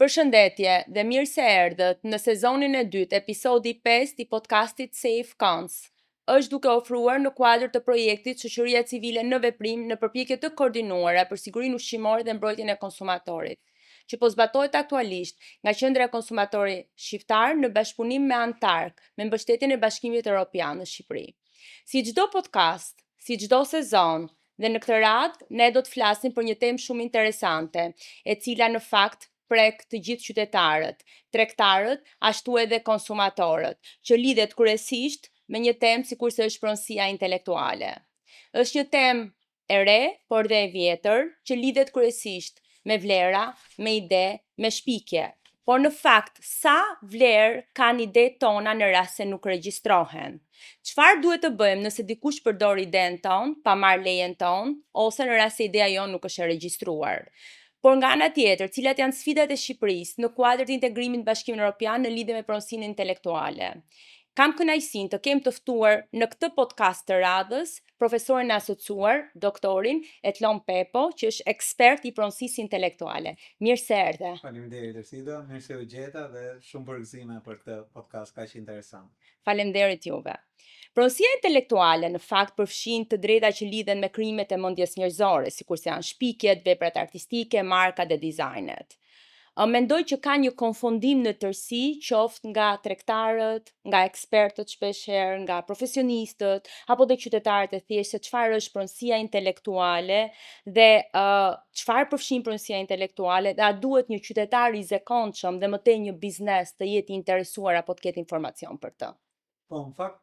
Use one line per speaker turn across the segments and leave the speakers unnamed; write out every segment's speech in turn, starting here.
Përshëndetje dhe mirë se erdhët në sezonin e dytë, episodi 5 i podcastit Safe Cons. Është duke ofruar në kuadër të projektit Shoqëria Civile në Veprim në përpjekje të koordinuara për sigurinë ushqimore dhe mbrojtjen e konsumatorit, që po zbatohet aktualisht nga Qendra e Konsumatori Shqiptar në bashkëpunim me Antark, me mbështetjen e Bashkimit Evropian në Shqipëri. Si çdo podcast, si çdo sezon, dhe në këtë radhë ne do të flasim për një temë shumë interesante, e cila në fakt prek të gjithë qytetarët, tregtarët, ashtu edhe konsumatorët, që lidhet kryesisht me një temë sikurse është pronësia intelektuale. Është një temë e re, por dhe e vjetër, që lidhet kryesisht me vlera, me ide, me shpikje. Por në fakt, sa vlerë kanë idetë tona në rast se nuk regjistrohen? Çfarë duhet të bëjmë nëse dikush përdor idenë tonë, pa marrë lejen tonë, ose në rast se ideja jonë nuk është e regjistruar? Por nga ana tjetër, cilat janë sfidat e Shqipërisë në kuadër të integrimit në Bashkimin Evropian në lidhje me pronësinë intelektuale? Kam kënaqësinë të kem të ftuar në këtë podcast të radhës profesorin asociuar, doktorin Etlon Pepo, që është ekspert i pronësisë intelektuale. Mirë se erdhe.
Faleminderit Ersido, mirë se u gjeta dhe shumë përgëzime për këtë podcast kaq interesant.
Faleminderit juve. Pronësia intelektuale në fakt përfshin të drejta që lidhen me krimet e mendjes njerëzore, sikurse janë shpikjet, veprat artistike, markat dhe dizajnet. Mendoj që ka një konfundim në tërësi, qoftë nga tregtarët, nga ekspertët shpeshherë, nga profesionistët, apo dhe qytetarët e thjeshtë se çfarë është pronësia intelektuale dhe çfarë përfshin pronësia intelektuale dhe a duhet një qytetar i zakonshëm dhe më tej një biznes të jetë i interesuar apo të ketë informacion për të.
Po, në fakt,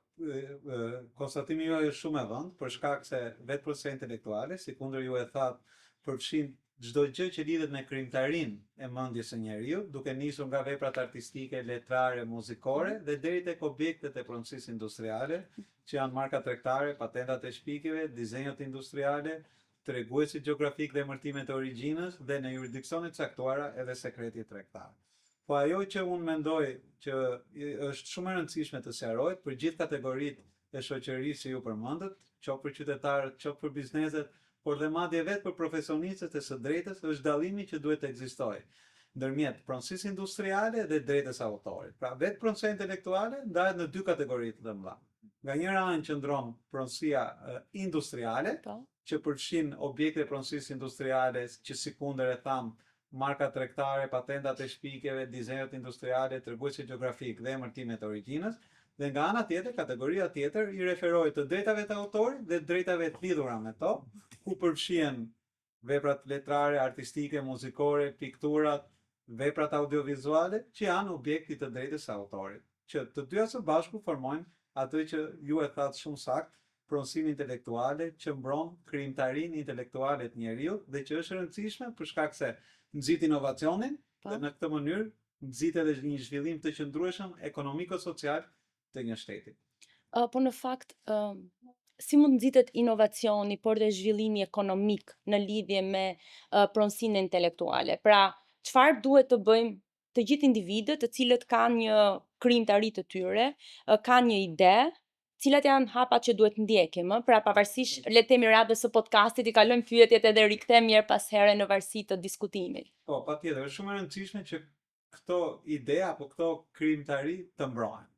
konstatimi juaj është shumë e rëndë, për shkak se vetë pronësia intelektuale, si kundër ju e thatë, përfshin çdo gjë që lidhet me krijimtarinë e mendjes së njeriu, duke nisur nga veprat artistike, letrare, muzikore dhe deri tek objektet e pronësisë industriale, që janë marka tregtare, patentat e shpikjeve, dizenjot industriale, treguesit gjeografik dhe emërtimet e origjinës dhe në jurisdiksione të caktuara edhe sekreti tregtar. Po ajo që unë mendoj që është shumë e rëndësishme të sqarohet për gjithë kategoritë e shoqërisë që ju përmendët, qoftë për qytetarët, qoftë për bizneset, por dhe madje vetë për profesionistët e së drejtës, është dallimi që duhet të ekzistojë ndërmjet pronësisë industriale dhe drejtës autorit. Pra vetë pronësia intelektuale ndahet në dy kategori të mëdha. Nga njëra anë qëndron pronësia industriale, që përfshin objekte e pronësisë industriale, që sikundër e tham, marka tregtare, patentat e shpikjeve, dizenjot industriale, treguesi gjeografik dhe emërtimet e origjinës, dhe nga ana tjetër, kategoria tjetër i referohet të drejtave të autorit dhe drejtave të lidhura me to, ku përfshihen veprat letrare, artistike, muzikore, pikturat, veprat audiovizuale, që janë objekti të drejtës së autorit, që të dyja së bashku formojnë atë që ju e thatë shumë saktë, pronësinë intelektuale që mbron krijimtarinë intelektuale të njeriu dhe që është e rëndësishme për shkak se nxit inovacionin dhe në këtë mënyrë nxit edhe një zhvillim të qëndrueshëm ekonomiko-social të një shteti.
Po në fakt, si mund nxitet inovacioni, por dhe zhvillimi ekonomik në lidhje me pronësinë intelektuale? Pra, çfarë duhet të bëjmë të gjithë individët të cilët kanë një krijimtari të tyre, kanë një ide, cilat janë hapat që duhet ndjekim, pra pavarësisht le të themi radhës së podcastit i kalojmë pyetjet edhe rikthehemi her pas here në varësi të diskutimit.
Po, patjetër, është shumë e rëndësishme që këto ide apo këto krijimtari të mbrohen.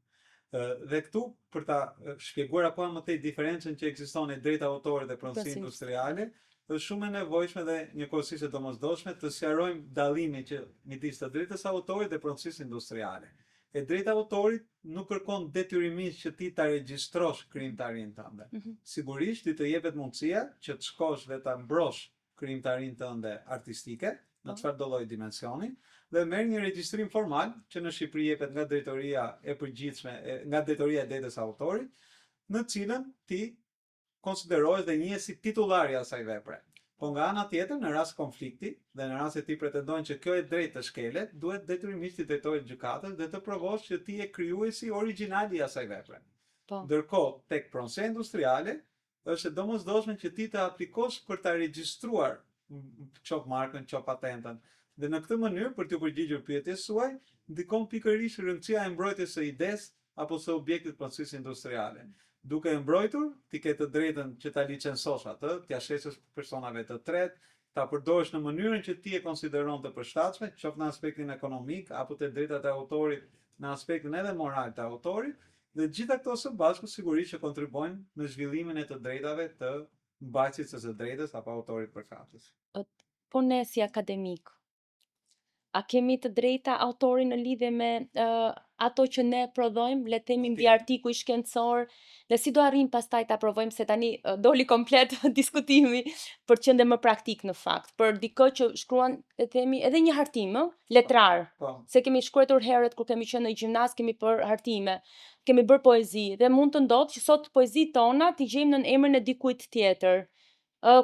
Dhe këtu për ta shpjeguar apo më tej diferencën që ekziston e drejta autorit dhe pronësia industriale, është shumë e nevojshme dhe njëkohësisht e domosdoshme të sqarojmë dallimin që midis të drejtës autorit dhe pronësisë industriale. E drejta autorit nuk kërkon detyrimisht që ti ta regjistrosh krijimtarinë tënde. Sigurisht ti të jepet mundësia që të shkosh dhe ta mbrosh krijimtarinë tënde artistike në çfarëdo lloj dimensioni dhe merr një regjistrim formal që në Shqipëri jepet nga drejtoria e përgjithshme, nga drejtoria e drejtës autorit, në cilën ti konsiderohesh dhe njihes si titullar i asaj vepre. Po nga ana tjetër, në rast konflikti dhe në rast se ti pretendon që kjo e drejtë të shkelet, duhet detyrimisht të drejtohesh gjykatës dhe të provosh që ti je krijuesi origjinal i asaj vepre. Ndërkohë, tek pronësia industriale, është e domosdoshme që ti të aplikosh për ta regjistruar qoftë markën, qoftë patentën. Dhe në këtë mënyrë, për t'u përgjigjur pyetjes suaj, ndikon pikërisht rëndësia e mbrojtjes së idesë apo së objektit pronësisë industriale. Duke e mbrojtur, ti ke të drejtën që ta licencosh atë, t'ia shesësh personave të tretë, ta përdorësh në mënyrën që ti e konsideron të përshtatshme, qoftë në aspektin ekonomik apo të drejtat e autorit në aspektin edhe moral të autorit, dhe gjitha këto së bashku sigurisht që kontribojnë në zhvillimin e të drejtave të mbajtësit së drejtës apo autorit përkatës.
Po ne si akademik, a kemi të drejta autori në lidhje me ato që ne prodhojmë, le të themi mbi artikuj shkencor, dhe si do arrim pastaj ta provojmë, se tani doli komplet diskutimi për të qenë më praktik në fakt, për dikë që shkruan, le të themi, edhe një hartim, letrar, se kemi shkruar herët kur kemi qenë në gjimnaz, kemi për hartime, kemi bërë poezi, dhe mund të ndodhë që sot poezitë tona t'i gjejmë në emrin e dikujt tjetër.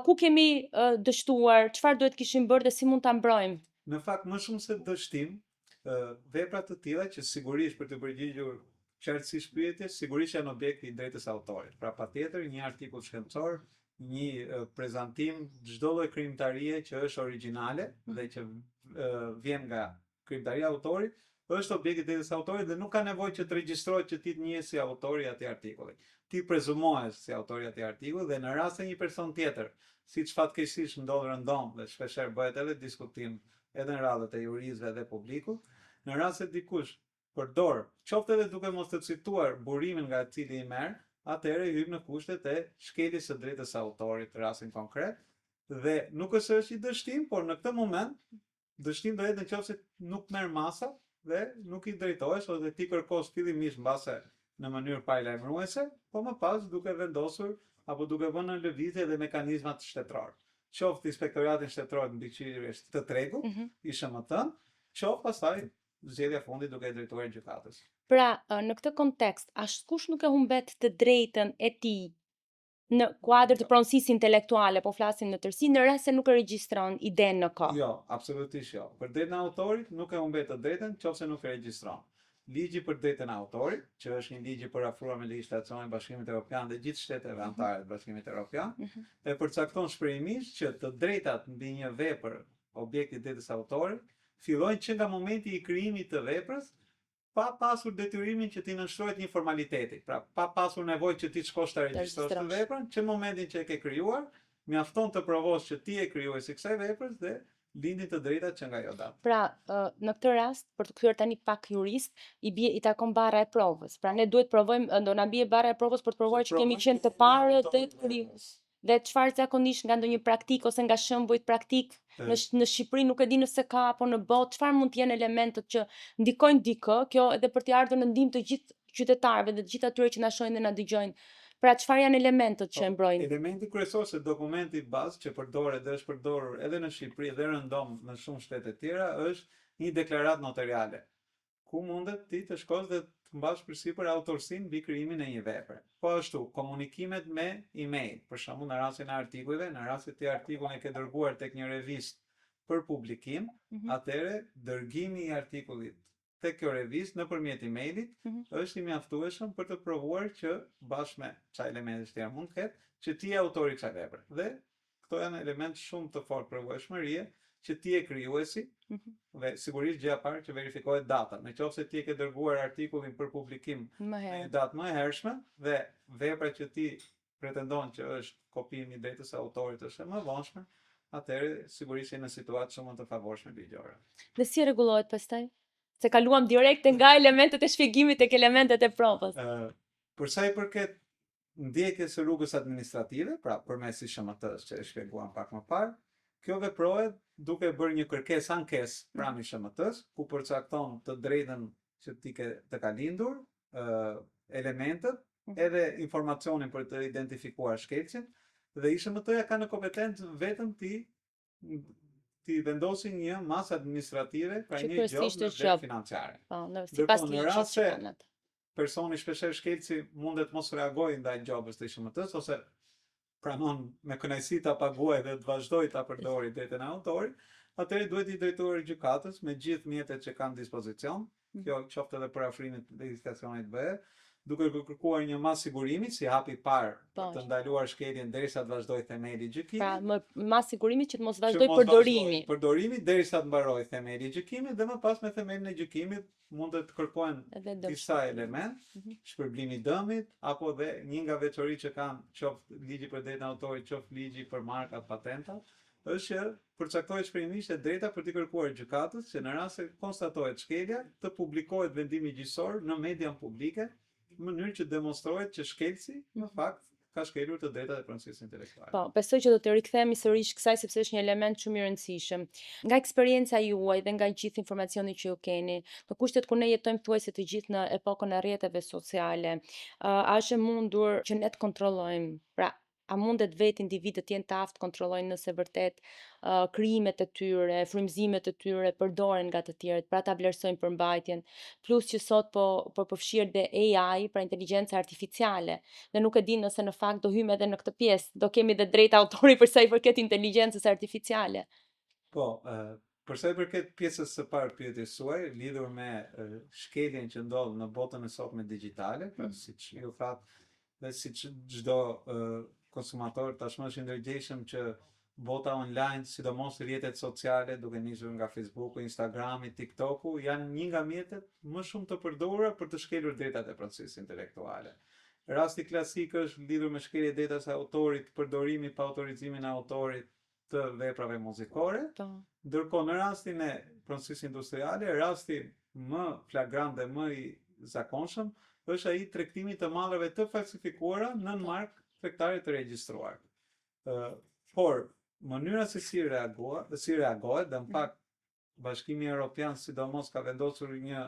Ku kemi dështuar, çfarë duhet kishim bërë dhe si mund ta mbrojmë?
Në fakt, më shumë se dështim, vepra të tilla që sigurisht për të përgjigjur qartësisht pyetjes, sigurisht janë objekti i drejtës autorit. Pra patjetër një artikull shkencor, një prezantim, çdo lloj krijimtarie që është origjinale dhe që vjen nga krijimtaria e autorit, është objekti i drejtës autorit dhe nuk ka nevojë që të regjistrohet që ti të njihesh si autori i atij artikulli. Ti prezumohesh si autori i atij artikulli dhe në rast se një person tjetër, siç fatkeqësisht ndodh rëndom dhe shpeshherë bëhet edhe diskutim edhe në radhët e juristëve dhe publikut, në rast se dikush përdor, qoftë edhe duke mos të cituar burimin nga i cili i merr, atëherë hyn në kushtet e shkeljes së drejtës së autorit në rastin konkret, dhe nuk është i dështim, por në këtë moment dështim do jetë nëse nuk merr masa dhe nuk i drejtohesh ose ti kërkosh fillimisht mbase në mënyrë paralajmëruese, po më pas duke vendosur apo duke vënë në lëvizje dhe mekanizmat shtetëror. Qoftë inspektoratin shtetëror të mbikëqyrjes të tregut, ISHMT-n, qoftë pastaj zgjedhja fundit duke e drejtuar gjykatës.
Pra, në këtë kontekst, askush nuk e humbet të drejtën e tij në kuadër të pronësisë intelektuale, po flasim në tërësi, në rast se nuk e regjistron idenë në kohë.
Jo, absolutisht jo. Për drejtën e autorit nuk e humbet të drejtën nëse nuk e regjistron. Ligji për drejtën e autorit, që është një ligj i parafruar me legjislacionin e Bashkimit Evropian dhe gjithë shteteve anëtare të Bashkimit Evropian, e përcakton shpërimisht që të drejtat mbi një vepër, objekti i drejtës autorit, fillojnë që nga momenti i krijimit të veprës, pa pasur detyrimin që ti nënshtrohet një formaliteti. Pra, pa pasur nevojë që ti të shkosh ta regjistrosh të veprën, që në momentin që e ke krijuar, mjafton të provosh që ti e krijuesi i kësaj veprës dhe lindin të drejtat që nga ajo datë.
Pra, në këtë rast, për të kthyer tani pak jurist, i takon barra e provës. Pra ne duhet provojmë, do na bie barra e provës për të provuar që kemi qenë të parët dhe të krijues. Dhe çfarë zakonisht nga ndonjë praktik ose nga shembujt praktik në Shqipëri, nuk e di nëse ka apo në botë, çfarë mund të jenë elementet që ndikojnë dikë, kjo edhe për të ardhur në ndihmë të gjithë qytetarëve dhe të gjithë atyre që na shohin dhe na dëgjojnë. Pra, çfarë janë elementet që e mbrojnë?
Elementi kryesor se dokumenti bazë që përdoret dhe është përdorur edhe në Shqipëri dhe rëndom në shumë shtete tjera është një deklaratë notariale, ku mundet ti të shkosh dhe të mbash përsipër autorsinë mbi krijimin e një vepre. Po ashtu, komunikimet me email, për shembull në rastin e artikujve, në rast se ti artikullin e ke dërguar tek një revistë për publikim, atëherë dërgimi i artikullit tek kjo revistë nëpërmjet emailit është i mjaftueshëm për të provuar që bashkë me çfarë elementesh tjerë mund të ketë, që ti je autori i kësaj vepre. Dhe këto janë elementë shumë të fortë provueshmërie që ti je krijuesi dhe sigurisht gjëja e parë që verifikohet data. Nëse ti e ke dërguar artikullin për publikim në një datë më e hershme dhe vepra që ti pretendon që është kopimi i drejtës së autorit është më e vonshme, atëherë sigurisht je në situatë shumë të favorshme ligjore.
Dhe si rregullohet pastaj? Se kaluam direkt nga elementet e shpjegimit tek elementet e provës.
Për sa i përket ndjekjes së rrugës administrative, pra përmes ISHMT-s që e shpjeguam pak më parë, kjo veprohet duke bërë një kërkesë ankesë pranë ISHMT-s, ku përcakton të drejtën që ti ke të ka lindur, elementet, edhe informacionin për të identifikuar shkeljen, dhe ISHMT-ja ka në kompetencë vetëm ti vendosi një masë administrative, pra një gjobë në financiare. Në rast se personi shpeshherë shkelci mundet mos reagojë ndaj gjobës të ISHMT-s ose pranon me kënaqësi ta paguajë dhe të vazhdojë ta përdorë drejtën e autorit, atëherë duhet i drejtuar gjykatës me gjithë mjetet që kanë dispozicion, kjo qoftë edhe për afrimin e legjislacionit BE, duke kërkuar një masë sigurimi si hapi i parë të ndaluar shkeljen derisa të vazhdojë themeli i gjykimit.
Pra, masë sigurimi që të mos vazhdojë përdorimi.
Përdorimi derisa të mbarojë themeli i gjykimit dhe më pas me themelin e gjykimit mundet të kërkohen disa elementë, shpërblimi i dëmit apo dhe një nga veçoritë që kanë qoftë ligji për drejtën e autorit, qoftë ligji për markat, patentat, është që përcaktohet shpejtëmisht e drejta për t'i kërkuar gjykatës që në rast se konstatohet shkelja, të publikohet vendimi gjyqësor në median publike, në mënyrë që demonstrojët që shkelësi në fakt ka shkelur të drejtat e pronësisë intelektuale.
Po, besoj që do të rikthehemi sërish kësaj sepse është një element shumë i rëndësishëm. Nga eksperjenca juaj dhe nga gjithë informacioni që ju keni, në kushtet ku ne jetojmë thuajse të gjithë në epokën e rrjeteve sociale, a është e mundur që ne të kontrollojmë? Pra, a mundet vetë individët jenë të aftë kontrollojnë nëse vërtet krijimet e tyre, frymëzimet e tyre përdoren nga të tjerët, pra ta vlerësojnë përmbajtjen, plus që sot po përfshirë dhe AI, pra inteligjenca artificiale. Dhe nuk e di nëse në fakt do hyjmë edhe në këtë pjesë, do kemi dhe drejt autori për sa i përket inteligjencës artificiale.
Po, për sa i përket pjesës së parë pyetjes suaj, lidhur me shkeljen që ndodh në botën e sotme digjitale, pra siç ju thatë, dhe siç çdo konsumator tashmë është i ndërgjegjshëm që bota online, sidomos rrjetet sociale, duke nisur nga Facebooku, Instagrami, TikToku, janë një nga mjetet më shumë të përdorura për të shkelur drejtat e pronësisë intelektuale. Rasti klasik është lidhur me shkelje drejtas e autorit, përdorimi pa autorizimin e autorit të veprave muzikore, ndërkohë në rastin e pronësisë industriale, rasti më flagrant dhe më i zakonshëm është ai tregtimi të mallrave të falsifikuara nën markë tregtare të regjistruar. Por mënyra se si reagohet, dhe në fakt Bashkimi Evropian sidomos ka vendosur një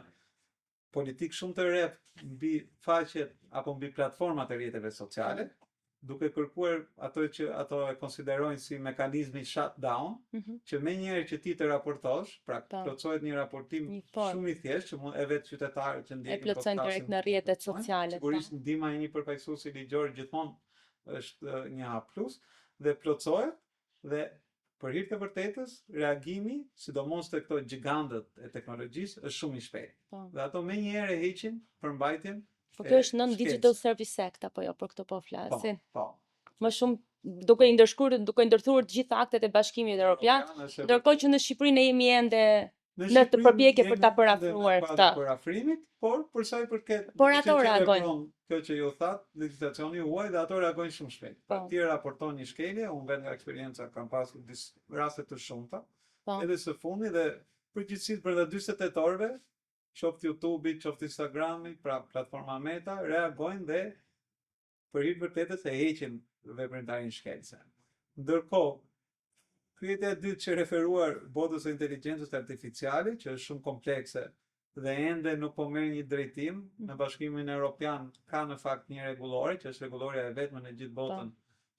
politikë shumë të re mbi faqet apo mbi platformat e rrjeteve sociale, duke kërkuar ato që ato e konsiderojnë si mekanizmi shutdown, që menjëherë që ti të raportosh, pra plotësohet një raportim shumë i thjeshtë që e vetë qytetarët që ndjekin
plotësojnë direkt në rrjetet sociale.
Sigurisht ndihma e një përfaqësuesi ligjor gjithmonë është një A+, dhe plotësohet dhe për hir të vërtetës, reagimi, sidomos te këto gjigantët e teknologjisë, është shumë i shpejtë. Dhe ato menjëherë heqin përmbajtjen.
Po kjo është nën Digital Service Act apo jo, për këtë po flasin.
Po.
Më shumë duke i ndërthurur të gjitha aktet e Bashkimit Evropian, ndërkohë që në Shqipëri ne jemi ende në të përpjekje për ta parafruar këtë.
Parafrimit, por për sa i përket
ato reagojnë.
Kjo që ju thatë, legislacioni huaj dhe ato reagojnë shumë shpejt. Ti raporton një shkelje, unë vetë nga eksperienca kam pasur raste të shumta, edhe së fundi dhe përgjithsisht brenda 48 orëve, qoftë YouTube-i, qoftë Instagrami, pra platforma Meta, reagojnë dhe për hir të vërtetës e heqin veprimtarin shkelëse. Ndërkohë, pyetja e dytë që referuar botës së inteligjencës artificiale, që është shumë komplekse dhe ende nuk po merr një drejtim, në Bashkimin Evropian ka në fakt një rregullore, që është rregulloria e vetme në gjithë botën,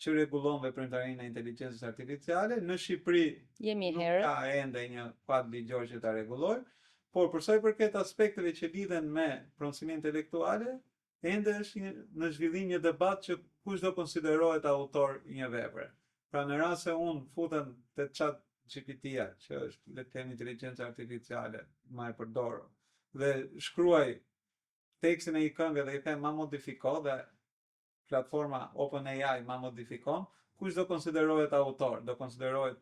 që rregullon veprimtarinë e inteligjencës artificiale. Në Shqipëri nuk ka ende një kuadër ligjor që ta rregullojë, por për sa i përket aspekteve që lidhen me pronësinë intelektuale, ende është në zhvillim një debat që kush do konsiderohet autor i një vepre. Pra në rast se unë futem te ChatGPT-ja, që është le të themi inteligjenca artificiale më e përdorur, dhe shkruaj tekstin e një këngë dhe i them ma modifiko dhe platforma OpenAI ma modifikon, kush do konsiderohet autor? Do konsiderohet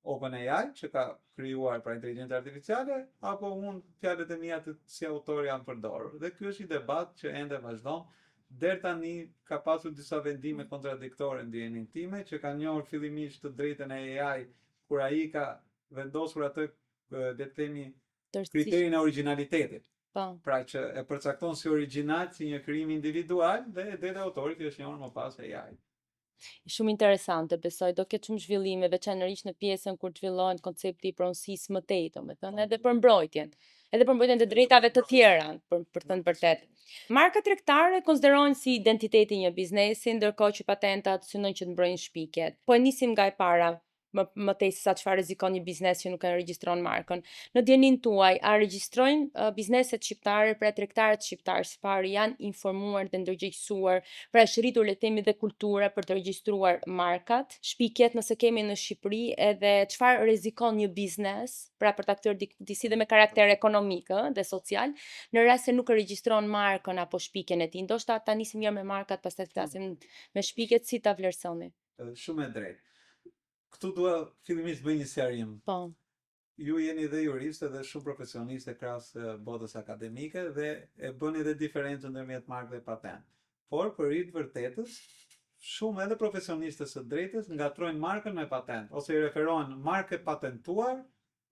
OpenAI që ka krijuar pra inteligjencë artificiale, apo unë fjalët e mia si autor janë përdorur? Dhe ky është një debat që ende vazhdon. Deri tani ka pasur disa vendime kontradiktore në ndjenjën time, që kanë njohur fillimisht të drejtën e AI, kur ai ka vendosur atë, le të themi, kriterin e originalitetit. Pra që e përcakton si original, si një krijim individual, dhe e drejta e autorit është njohur më pas AI.
Shumë interesante, besoj, do ketë shumë zhvillime, veçanërisht në pjesën kur zhvillohet koncepti i pronësisë më tej, domethënë edhe për mbrojtjen të drejtave të tjera, për të thënë vërtet. Markat tregtare konsiderohen si identiteti i një biznesi, ndërkohë që patentat synojnë që të mbrojnë shpikjet. Po e nisim nga e para, më tej se sa çfarë rrezikon një biznes që nuk e regjistron markën. Në dijenin tuaj, a regjistrojnë bizneset shqiptare, pra tregtarët shqiptarë së pari janë informuar dhe ndërgjegjësuar, pra është rritur le të themi dhe kultura për të regjistruar markat, shpikjet nëse kemi në Shqipëri, edhe çfarë rrezikon një biznes, pra për ta kthyer disi dhe me karakter ekonomik dhe social, në rast se nuk e regjistron markën apo shpikjen e tij. Ndoshta ta nisim mirë me markat, pastaj të flasim me shpikjet, si ta vlerësoni.
Shumë e drejtë. Këtu dua fillimisht bëj një sqarim. Ju jeni dhe juristë dhe shumë profesionistë krahas botës akademike dhe e bëni dhe diferencën ndërmjet markë dhe patent. Por për hir të vërtetës, shumë edhe profesionistët së drejtës ngatrojnë markën me patent ose i referohen marke patentuar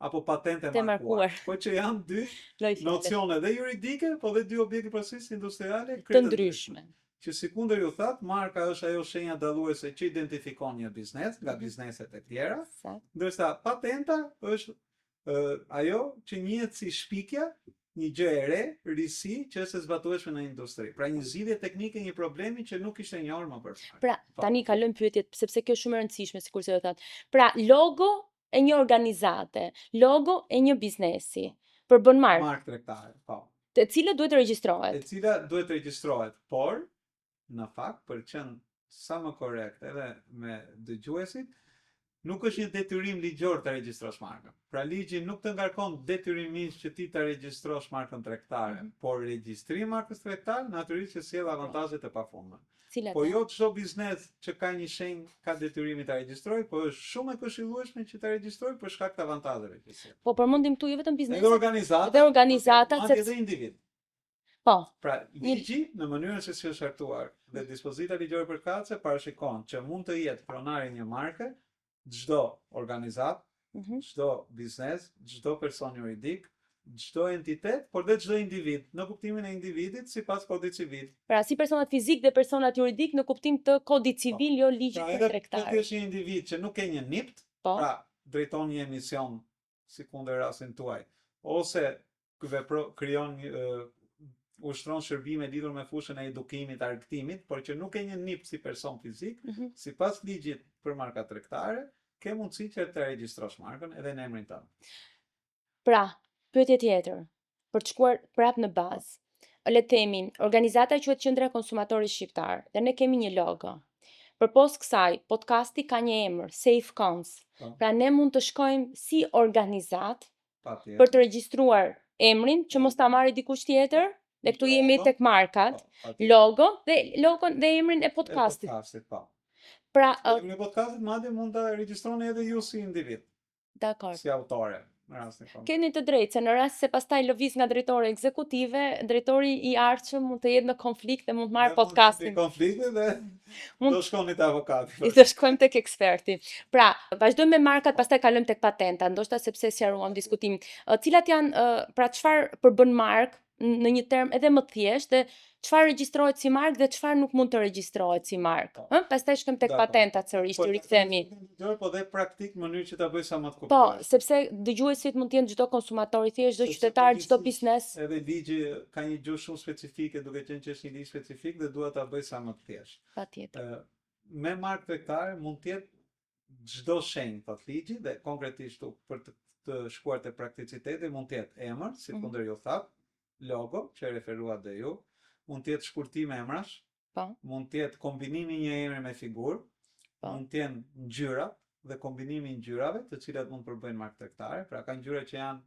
apo patente
Te
markuar.
markuar.
Po që janë dy
Lloj fjale.
nocione dhe juridike, po dhe dy objekte procesi industriale
Të ndryshme.
Që sikundër ju thatë, marka është ajo shenja dalluese që identifikon një biznes nga bizneset e tjera, ndërsa patenta është ajo që njihet si shpikja, një gjë e re, risi që është e zbatueshme në industri. Pra një zgjidhje teknike një problemi që nuk ishte njohur më përpara.
Pra, tani kalojmë pyetjet, sepse kjo është shumë e rëndësishme, sikur se do thatë. Pra, logo e një organizate, logo e një biznesi, përbën markë.
Markë tregtare, po.
E cila duhet të regjistrohet.
E cila duhet të regjistrohet, por në fakt për qenë sa më korrekt edhe me dëgjuesit, nuk është një detyrim ligjor të regjistrosh markën. Pra ligji nuk të ngarkon detyrimisht që ti të regjistrosh markën tregtare, por regjistrimi i markës tregtare natyrisht që sjell avantazhe të pafundme. Po jo çdo biznes që ka një shenjë ka detyrimin ta regjistrojë, po është shumë e këshillueshme që ta regjistrojë për shkak të avantazheve që sjell.
Po përmendim këtu jo vetëm bizneset,
edhe organizata, edhe individ.
Po.
Pra, ligji në mënyrën se si është hartuar dhe dispozita ligjore përkatëse parashikon që mund të jetë pronari një marke çdo organizat, çdo biznes, çdo person juridik, çdo entitet, por dhe çdo individ, në kuptimin e individit sipas kodit civil.
Pra si personat fizik dhe personat juridik në kuptim të kodit civil, jo ligjit tregtar.
Pra edhe është një individ që nuk ke një NIPT, pra drejton një emision, sikundër rastin tuaj, ose krijon ushtron shërbime lidhur me fushën e edukimit, argëtimit, por që nuk ke një NIPT si person fizik, sipas ligjit për marka tregtare, ke mundësi që të regjistrosh markën edhe në emrin tënd.
Pra, pyetje tjetër, për të shkuar prapë në bazë. Le të themi, organizata quhet Qendra e Konsumatorit Shqiptar dhe ne kemi një logo. Përpos kësaj, podcasti ka një emër, Safe Cons. Pra ne mund të shkojmë si organizat për të regjistruar emrin që mos ta marrë dikush tjetër. Dhe këtu jemi tek markat, logon dhe emrin e podcastit.
Pra, emrin e podcastit madje mund ta regjistroni edhe ju si individ.
Dakor.
Si autore.
Keni të drejtë, se në rast se pastaj lëviz nga drejtori ekzekutive, drejtori i ardhshëm mund të jetë në konflikt dhe mund të marrë podcastin.
Në konflikte dhe do shkoni te avokati.
Do shkojmë tek eksperti. Pra, vazhdojmë me markat, pastaj kalojmë tek patenta, ndoshta sepse sqaruam diskutimin. Cilat janë, pra çfarë përbën markë në një term edhe më thjesht, dhe çfarë regjistrohet si markë dhe çfarë nuk mund të regjistrohet si markë. Pastaj shkojmë tek patentat sërish, të rikthehemi.
Po dhe praktik në mënyrë që ta bëj sa më të kuptoj.
Po, sepse dëgjuesit mund të jenë çdo konsumator i thjesht, çdo qytetar, çdo biznes.
Edhe ligji ka një gjuhë shumë specifike, duke qenë që është një ligj specifik dhe dua ta bëj sa më të thjeshtë.
Patjetër.
Me markë tregtare mund të jetë çdo shenjë thot ligji dhe konkretisht për të shkuar te prakticiteti mund të jetë emër, sikundër ju thatë, logo që referuat dhe ju, mund të jetë shkurtim emrash, mund të jetë kombinimi një emri me figurë, mund të jenë ngjyrat dhe kombinimi i ngjyrave, të cilat mund të përbëjnë markë tregtare. Pra ka ngjyra që janë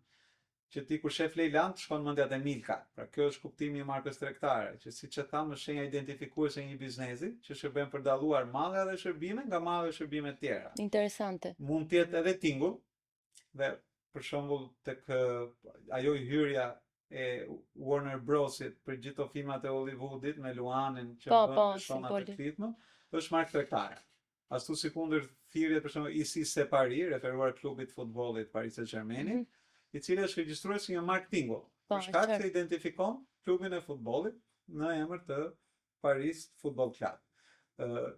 që ti kur shef Lejland shkon mendja te Milka. Pra kjo është kuptimi i markës tregtare, që siç e thamë është shenja identifikuese e një biznesi që shërben për dalluar mallra dhe shërbime nga mallra dhe shërbime të tjera.
Interesante.
Mund të jetë edhe tingull dhe për shembull tek ajo hyrja e Warner Brosit për gjithë to filmat e Hollywoodit me Luanin që bën shona të ritëm, është markë tregtare. Ashtu sikundër thirrjet për shembull ISIS Paris, referuar klubit futbollit Paris Saint-Germain, i cili është regjistruar si një markë tingull, për shkak se identifikon klubin e futbollit në emër të Paris Football Club.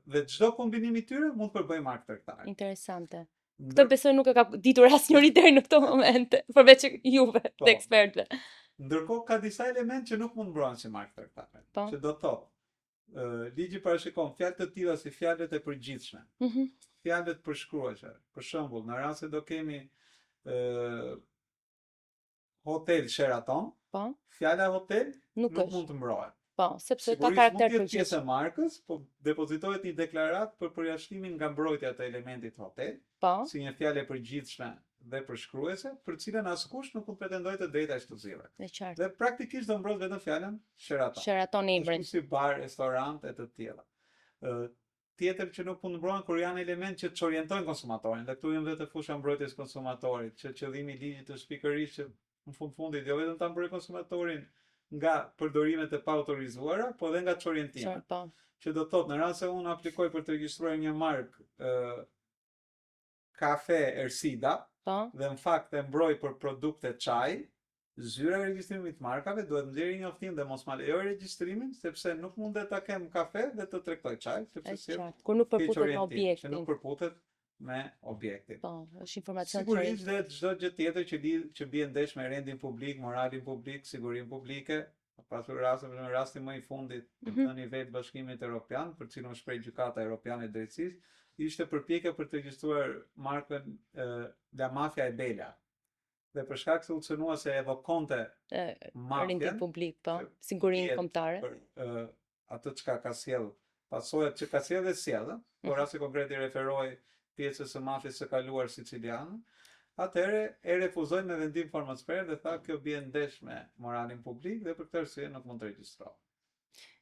Dhe çdo kombinim i tyre mund të përbëjë markë tregtare.
Interesante. Këtë besoj nuk e ka ditur asnjëri deri në këto momente, përveç juve, të ekspertëve.
Ndërkohë ka disa elementë që nuk mund mbrohen si markë tregtare. Që do të thotë, ligji parashikon fjalë të tilla si fjalët e përgjithshme. Fjalët përshkruese. Për shembull, në rast se do kemi hotel Sheraton, fjala hotel nuk mund të mbrohet.
Po, sepse ka karakter përgjithshëm.
Sigurisht mund të jetë pjesë e markës, po depozitohet një deklaratë për përjashtimin nga mbrojtja të elementit hotel, si një fjalë e përgjithshme dhe përshkruese, për cilën askush nuk mund pretendojë të drejta ekskluzive. Dhe praktikisht do mbrohet vetëm fjalën Sheraton.
Sheraton emrin.
Si bar, restorant e të tjera. Tjetër që nuk mund mbrohen kur janë elementë që të orientojnë konsumatorin, dhe këtu jemi vetë fusha mbrojtjes konsumatorit, që qëllimi i ligjit është pikërisht që në fundit jo vetëm ta mbrojë konsumatorin nga përdorimet e paautorizuara, po dhe nga çorientimet.
Po.
Që do të thotë, në rast se unë aplikoj për të regjistruar një markë kafe Ersida,
Po.
dhe në fakt e mbroj për produkte çaj, zyra e regjistrimit të markave duhet nxjerrë njoftim dhe mos ma lejoj regjistrimin, sepse nuk mundet ta kem kafe dhe të tregtoj çaj, sepse
kur nuk përputet me objektin.
Që nuk përputet me objektin.
Po, është informacion
sigurisht dhe çdo gjë tjetër që bie ndesh me rendin publik, moralin publik, sigurinë publike, pasur rastin në rastin më i fundit në nivel Bashkimit Evropian, për cilën shpreh Gjykata Evropiane e Drejtësisë, ishte përpjekje për të regjistruar markën La Mafia e Bela. Dhe për shkak se u cënua se evokonte
rendin publik, po, sigurinë kombëtare.
Për atë çka ka sjell, pasojat që ka sjell dhe sjell, por rasti konkret i referoi pjesës së mafisë së kaluar siciliane. Atëherë e refuzoi me vendim formosprer dhe tha kjo bie ndesh me moralin publik dhe për këtë arsye nuk mund të regjistrohet.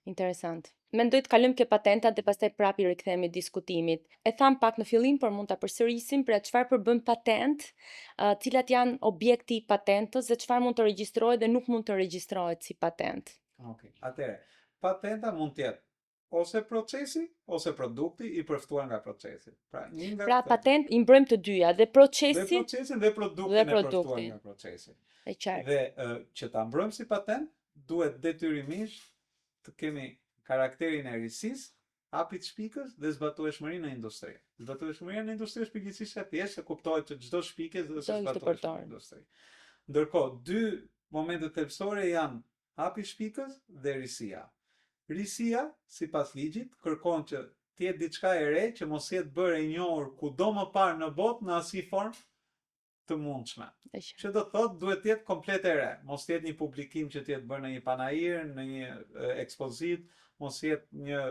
Interesant. Mendoj të kalojmë ke patentat dhe pastaj prapë i rikthehemi diskutimit. E tham pak në fillim, por mund ta përsërisim, pra çfarë përbën patent, cilat janë objekti i patentës dhe çfarë mund të regjistrohet dhe nuk mund të regjistrohet si patent.
Okej. Atëherë, patenta mund të jetë ose procesi ose produkti i përftuar nga procesi.
Pra patent i mbrojmë të dyja, dhe procesin
dhe produktin e përftuar nga procesi.
E qartë.
Dhe që ta mbrojmë si patent, duhet detyrimisht të kemi karakterin e risisë, hapit shpikës dhe zbatueshmërinë në industri. Zbatueshmëria në industri është pikërisht e thjeshtë, se kuptohet që çdo shpikës do të zbatohet në industri. Ndërkohë, dy momentet thelbësore janë hapi shpikës dhe risia. Risia, sipas ligjit, kërkon që të jetë diçka e re që mos jetë bërë e njohur kudo më parë në botë në asnjë formë të mundshme. Që do të thotë duhet të jetë komplet e re. Mos të jetë një publikim që të jetë bërë në një panair, në një ekspozit, mos jetë një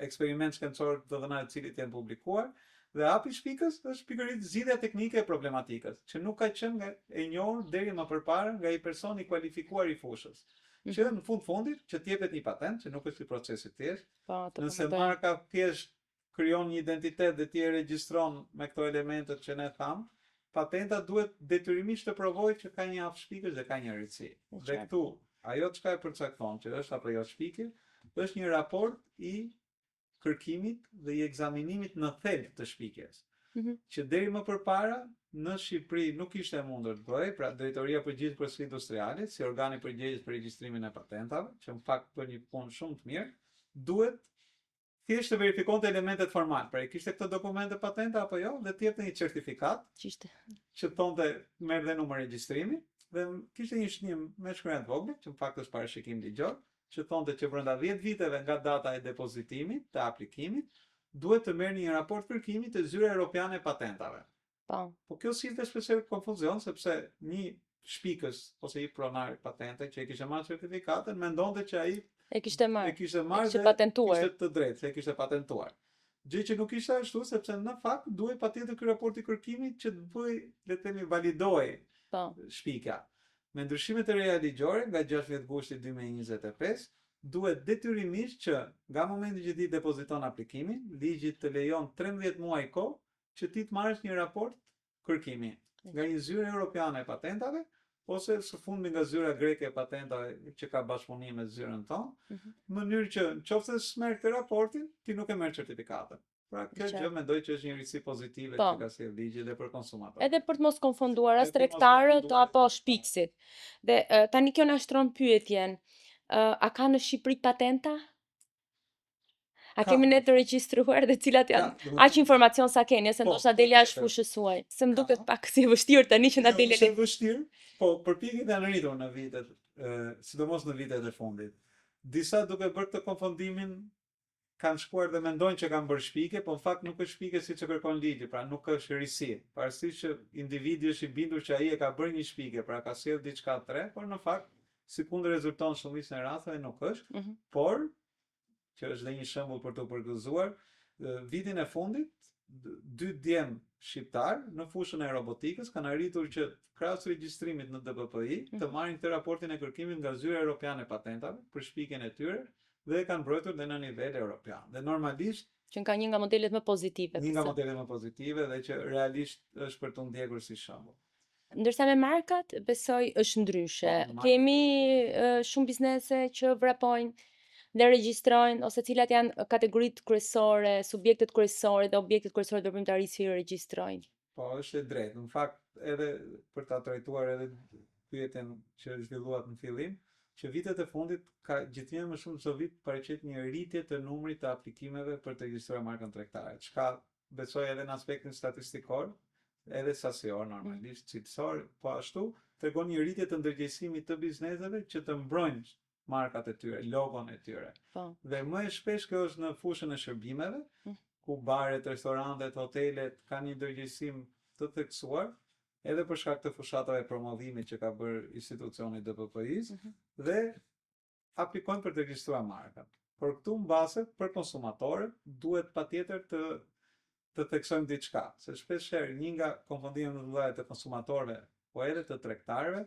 eksperiment shkencor të dhëna i cili të jenë publikuar. Dhe hapi shpikës është pikërisht zgjidhja teknike e problematikës, që nuk ka qenë e njohur deri më përpara nga një person i kualifikuar i fushës. Që në fundit që të jepet një patent, që nuk është i procesi thjesht, nëse marka thjesht krijon një identitet dhe ti e regjistron me këto elementet që ne tham, patenta duhet detyrimisht të provojë që ka një hap shpikësh dhe ka një rritësi. Dhe këtu, ajo çka e përcakton që është apo jo shpikje, është një raport i kërkimit dhe i ekzaminimit në thelb të shpikjes. Që deri më përpara në Shqipëri nuk ishte mundur të bëjë, pra Drejtoria Përgjithshme Industriale, si organi përgjegjës për regjistrimin e patentave, që në fakt bën një punë shumë të mirë, duhet thjesht të verifikonte elementet formale. Pra, kishte këtë dokument të patente apo jo, dhe të jepte një certifikat që thonte merr dhe numër regjistrimi, dhe kishte një shënim me shkronjë të vogël, që në fakt është parashikim ligjor, që thonte që brenda 10 viteve nga data e depozitimit të aplikimit, duhet të merrni një raport kërkimi të Zyra Europiane e Patentave. Po kjo sillte shpesh konfuzion, sepse një shpikës ose një pronar patente që e kishte marrë certifikatën mendonte që ai
e kishte marrë
dhe
patentuar.
Kishte të drejtë, se e kishte patentuar. Gjë që nuk ishte ashtu, sepse në fakt duhej patjetër ky raport i kërkimit që të bëj, le të themi, validoj shpika. Me ndryshimet e reja ligjore nga 16 gushti 2025, duhet detyrimisht që nga momenti që ti depoziton aplikimin, ligji të lejon 13 muaj kohë që ti të marrësh një raport kërkimi nga një zyrë europiane e patentave, ose së fundmi nga zyra greke e patentave që ka bashkëpunim me zyrën tonë, në mënyrë që nëse s'merr këtë raportin, ti nuk e merr certifikatën. Pra kjo gjë mendoj që është një rritësi pozitive që ka sjellë ligji dhe për konsumatorët.
Edhe për të mos konfunduar as tregtarët apo shpikësit. Dhe tani kjo na shtron pyetjen, a ka në Shqipëri patenta? A kemi ne të regjistruar dhe cilat janë? Aq informacion sa keni, ose ndoshta del jashtë fushës suaj. Se më duket pak si e vështirë tani që na del.
Është vështirë, po përpjekjet janë rritur në vitet, sidomos në vitet e fundit. Disa duke bërë këtë konfundimin kanë shkuar dhe mendojnë që kanë bërë shpike, po në fakt nuk është shpike siç e kërkon ligji, pra nuk është risi. Pavarësisht që individi është i bindur që ai e ka bërë një shpike, pra ka sjellë diçka të re, por në fakt sikund rezulton shumicën e rasteve nuk është, por që është dhe një shembull për të përgëzuar, vitin e fundit, 2 djem shqiptar në fushën e robotikës kanë arritur që krahas regjistrimit në DPPI të marrin këtë raportin e kërkimit nga Zyra Europiane e Patentave për shpikjen e tyre dhe e kanë mbrojtur dhe në nivel europian. Dhe normalisht
që ka një nga modelet më pozitive.
Një nga modelet më pozitive dhe që realisht është për të ndjekur si shembull.
Ndërsa me markat, besoj është ndryshe.
Po, me
Kemi shumë biznese që vrapojnë dhe regjistrojnë, ose cilat janë kategoritë kryesore, subjektet kryesore dhe objektet kryesore të veprimtarisë që i regjistrojnë.
Po, është e drejtë. Në fakt, edhe për ta trajtuar edhe pyetjen që zhvilluat në fillim, që vitet e fundit ka gjithnjë më shumë çdo vit paraqet një rritje të numrit të aplikimeve për të regjistruar markën tregtare. Çka besoj edhe në aspektin statistikor, edhe sasior normalisht, cilësor, po ashtu tregon një rritje të ndërgjegjësimit të bizneseve që të mbrojnë markat e tyre, logon e tyre.
Po.
Dhe më e shpesh kjo është në fushën e shërbimeve, ku baret, restorantet, hotelet kanë një ndërgjegjësim të theksuar, edhe për shkak të fushatave promovimit që ka bërë institucioni DPP-is dhe aplikojnë për të regjistruar markat. Por këtu mbase për konsumatorët duhet patjetër të theksojmë diçka, se shpeshherë një nga konfundimet më të mëdha të konsumatorëve, po edhe të tregtarëve,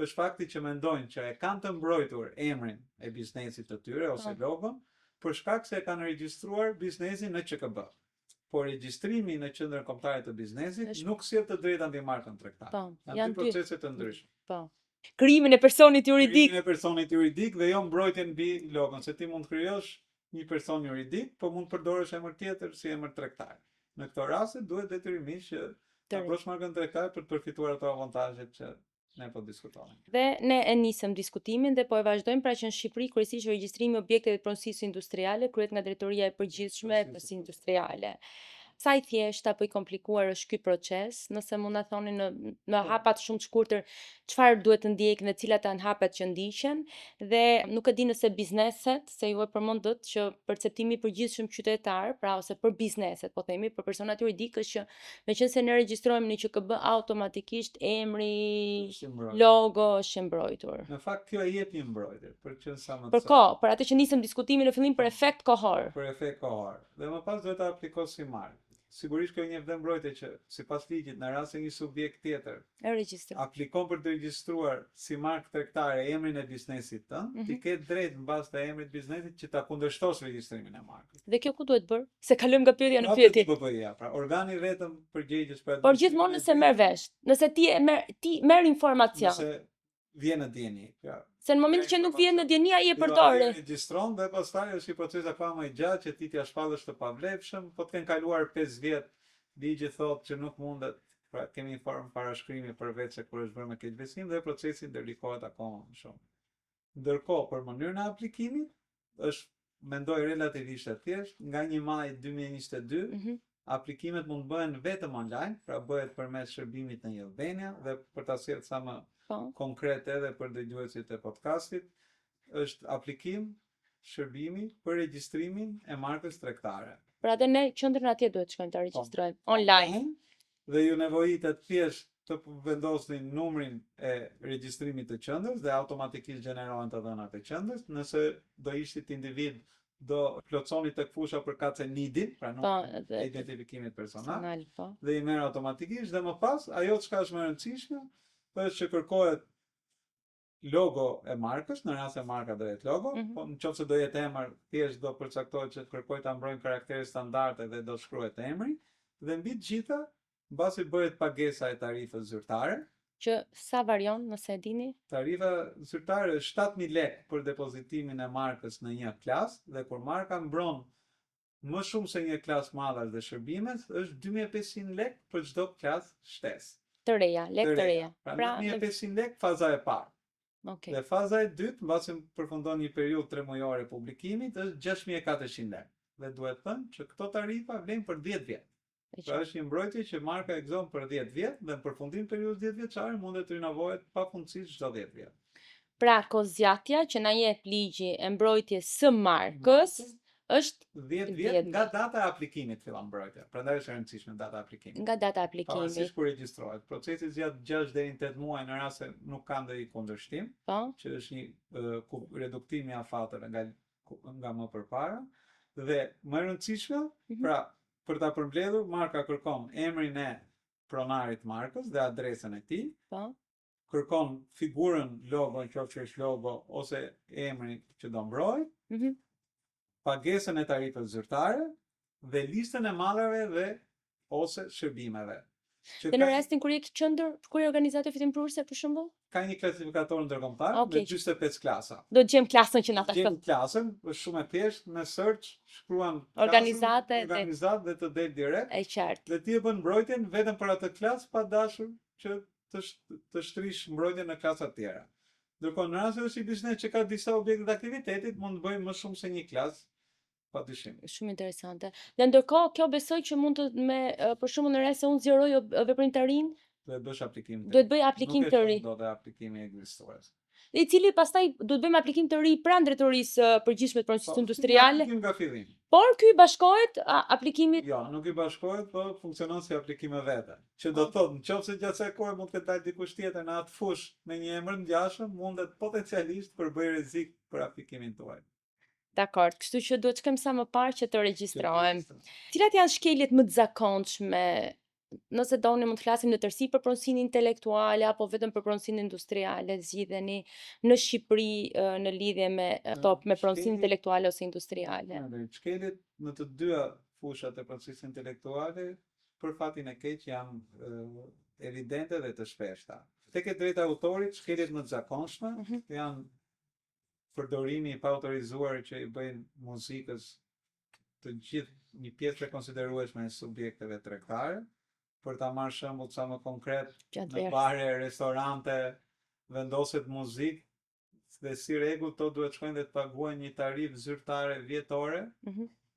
është fakti që mendojnë që e kanë të mbrojtur emrin e biznesit të tyre ose logon, për shkak se e kanë regjistruar biznesin në QKB. Por regjistrimi në qendrën kombëtare të biznesit nuk sjell të drejta mbi markën tregtare. Janë dy procese të ndryshme.
Po. Krijimin e personit juridik.
Krijimin e personit juridik dhe jo mbrojtjen mbi logon, se ti mund të krijosh një person juridik, por mund të përdorësh emër tjetër si emër tregtar. Në këto raste duhet detyrimisht që të afrosh markën tregtare për të përfituar ato avantazhet që ne po diskutojmë.
Dhe ne e nisëm diskutimin dhe po e vazhdojmë, pra që në Shqipëri kryesisht regjistrimi i objekteve të pronësisë industriale kryhet nga Drejtoria e Përgjithshme e Pronësisë Industriale. Sa i thjesht apo i komplikuar është ky proces? Nëse mund na thoni në hapa të shumë të shkurtër çfarë duhet të ndjekë dhe cilat janë hapet që ndiqen, dhe nuk e di nëse bizneset, se ju e përmendët që perceptimi i përgjithshëm qytetar, pra ose për bizneset, po themi, për personat juridik është që meqense ne regjistrojmë në QKB automatikisht emri, logo është mbrojtur.
Në fakt kjo e jep një mbrojtje, për që sa më
për kohë, për atë që nisëm diskutimin në fillim për efekt kohor.
Për efekt kohor. Dhe më pas duhet ta aplikosh si markë. Sigurisht kjo një mbrojtje që sipas ligjit në rast se një subjekt tjetër aplikon për të regjistruar si markë tregtare emrin e biznesit tënd, ti ke drejt mbas të emrit të biznesit që ta kundërshtosh regjistrimin e markës.
Dhe kjo ku duhet bër? Se kalojmë nga pyetja në pyetje.
BBI-ja, pra organi vetëm përgjegjës për.
Por gjithmonë nëse merr vesh, nëse ti merr informacion.
Nëse vjen në dieni, pra.
Se në momentin që nuk vjen në dieni ai e përdor.
Regjistron dhe pastaj është një proces akoma më i gjatë që ti t'ia shpallësh të pavlefshëm, po të kenë kaluar 5 vjet, ligji thotë që nuk mundet, pra kemi një formë parashkrimi përveç se kur është bërë me keqbesim dhe procesi ndërlikohet akoma më shumë. Ndërkohë për mënyrën e aplikimit është mendoj relativisht e thjeshtë, nga 1 maj 2022 aplikimet mund bëhen vetëm online, pra bëhet përmes shërbimit në Albania dhe për ta sjellë sa më konkret edhe për dëgjuesit e podcastit, është aplikim shërbimi për regjistrimin e markës tregtare.
Pra dhe ne qendrën atje duhet shkojmë ta regjistrojmë online.
Dhe ju nevojitet thjesht të vendosni numrin e regjistrimit të qendrës dhe automatikisht gjenerohen të dhënat e qendrës. Nëse do ishit individ, do plotësoni tek fusha për kace NID-in, pra numrin e identifikimit personal, dhe i merr automatikisht dhe më pas ajo çka është më e rëndësishme është që kërkohet logo e markës, në rast se marka do jetë logo, po nëse do jetë emër, thjesht do përcaktohet që kërkojë ta mbrojnë karakteret standarde dhe do shkruhet emri, dhe mbi të gjitha, mbasi bëhet pagesa e tarifës zyrtare,
që sa varion, nëse e dini?
Tarifa zyrtare është 7.000 lekë për depozitimin e markës në një klasë, dhe kur marka mbron më shumë se një klasë madhe dhe shërbimet, është 2.500 lekë për çdo klasë shtesë.
Të reja, lekë të reja.
Pra 1.500 lekë faza e parë. Dhe faza e dytë, mbasi përfundon një periudhë 3 mujore publikimit, është 6.400 lekë. Dhe duhet thënë që këto tarifa vlen për 10 vjet. Pra është një mbrojtje që marka e gëzon për 10 vjet dhe në përfundim periudhës 10 vjeçare mundet të rinovohet pafundësisht çdo 10 vjet.
Pra kozgjatja që na jep ligji e mbrojtjes së markës është
10 vjet nga data e aplikimit fillon mbrojtja. Prandaj është e rëndësishme data e aplikimit.
Nga data e aplikimit.
Pavarësisht kur regjistrohet. Procesi zgjat 6 deri në 8 muaj në rast se nuk ka ndonjë kundërshtim, që është një reduktim i afateve nga më përpara. Dhe më e rëndësishme, pra për ta përmbledhur, marka kërkon emrin e pronarit markës dhe adresën e tij. Kërkon figurën logo, qoftë është logo ose emri që do mbrojë. Pagesën e tarifës zyrtare dhe listën e mallrave dhe ose shërbimeve. që
Dhe në
ka,
rastin kur je qendër, kur je organizator fitimprurëse për shembull,
ka një klasifikator ndërkombëtar
Okej.
me 45 klasa.
do të gjejmë klasën që na ta
Gjem
shkon.
klasën, është shumë e thjeshtë, me search shkruan klasën,
Organizate,
organizat dhe të del direkt.
E qartë.
Dhe ti e bën mbrojtjen vetëm për atë klasë pa dashur që të shtrish mbrojtjen në klasa të tjera. Ndërkohë në rast se është i biznes që ka disa objekte të aktivitetit, mund të bëjmë më shumë se një klasë, padyshim.
Shumë interesante. Dhe ndërkohë kjo besoj që mund të për shembull në rast se unë zgjeroj veprimtarinë,
Duhet bësh aplikim të
duhet bëj aplikim të ri.
Nuk e shon dot aplikimi ekzistues.
I cili pastaj duhet bëjmë aplikim të ri pranë drejtorisë së përgjithshme të procesit industrial.
Aplikim nga fillim.
Por ky bashkohet aplikimit.
Jo, nuk i bashkohet, po funksionon si aplikime vete. Që do të thotë, nëse gjatë kësaj kohe mund të ketë dalë dikush tjetër në atë fush me një emër ngjashëm, mundet potencialisht përbëj rrezik për aplikimin tuaj.
Dakor, kështu që duhet të shkojmë sa më parë që të regjistrohem. Cilat janë shkeljet më të zakonshme? Nëse doni mund të flasim në tërësi për pronësinë intelektuale apo vetëm për pronësinë industriale, zgjidheni në Shqipëri në lidhje me me pronësinë intelektuale ose industriale.
Shkeljet në të dyja fushat e pronësisë intelektuale për fatin e keq janë evidente dhe të shpeshta. Tek e drejta autorit, shkeljet më të zakonshme janë përdorimi i pa autorizuar që i bëjnë muzikës të gjithë një pjesë e konsiderueshme e subjekteve tregtare. Për ta marrë shembull sa më konkret, në bare, restorante, vendoset muzikë dhe si rregull to duhet shkojnë dhe të paguajnë një tarifë zyrtare vjetore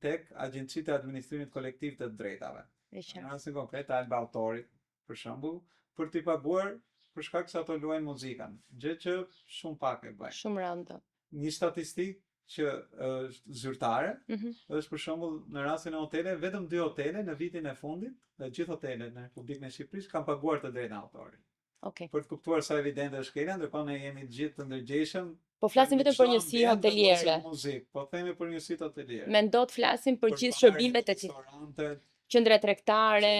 tek agjencitë e administrimit kolektiv të drejtave. Në rastin konkret, Alba Autorit, për shembull, për t'i paguar për shkak se ato luajnë muzikën, gjë që shumë pak e bëjnë.
Shumë rëndë.
Një statistikë që është zyrtare, është për shembull në rastin e hoteleve, vetëm 2 hotele në vitin e fundit, dhe gjithë hotelet në Republikën e Shqipërisë kanë paguar të drejtën autorit.
Okej.
Për të kuptuar sa evidente është shkelja, ndërkohë ne jemi të gjithë të ndërgjegjshëm.
Po flasim vetëm për njësi hoteliere.
Po themi për njësi hoteliere.
Mendo të flasim për gjithë shërbimet e
restorantet,
qendra tregtare.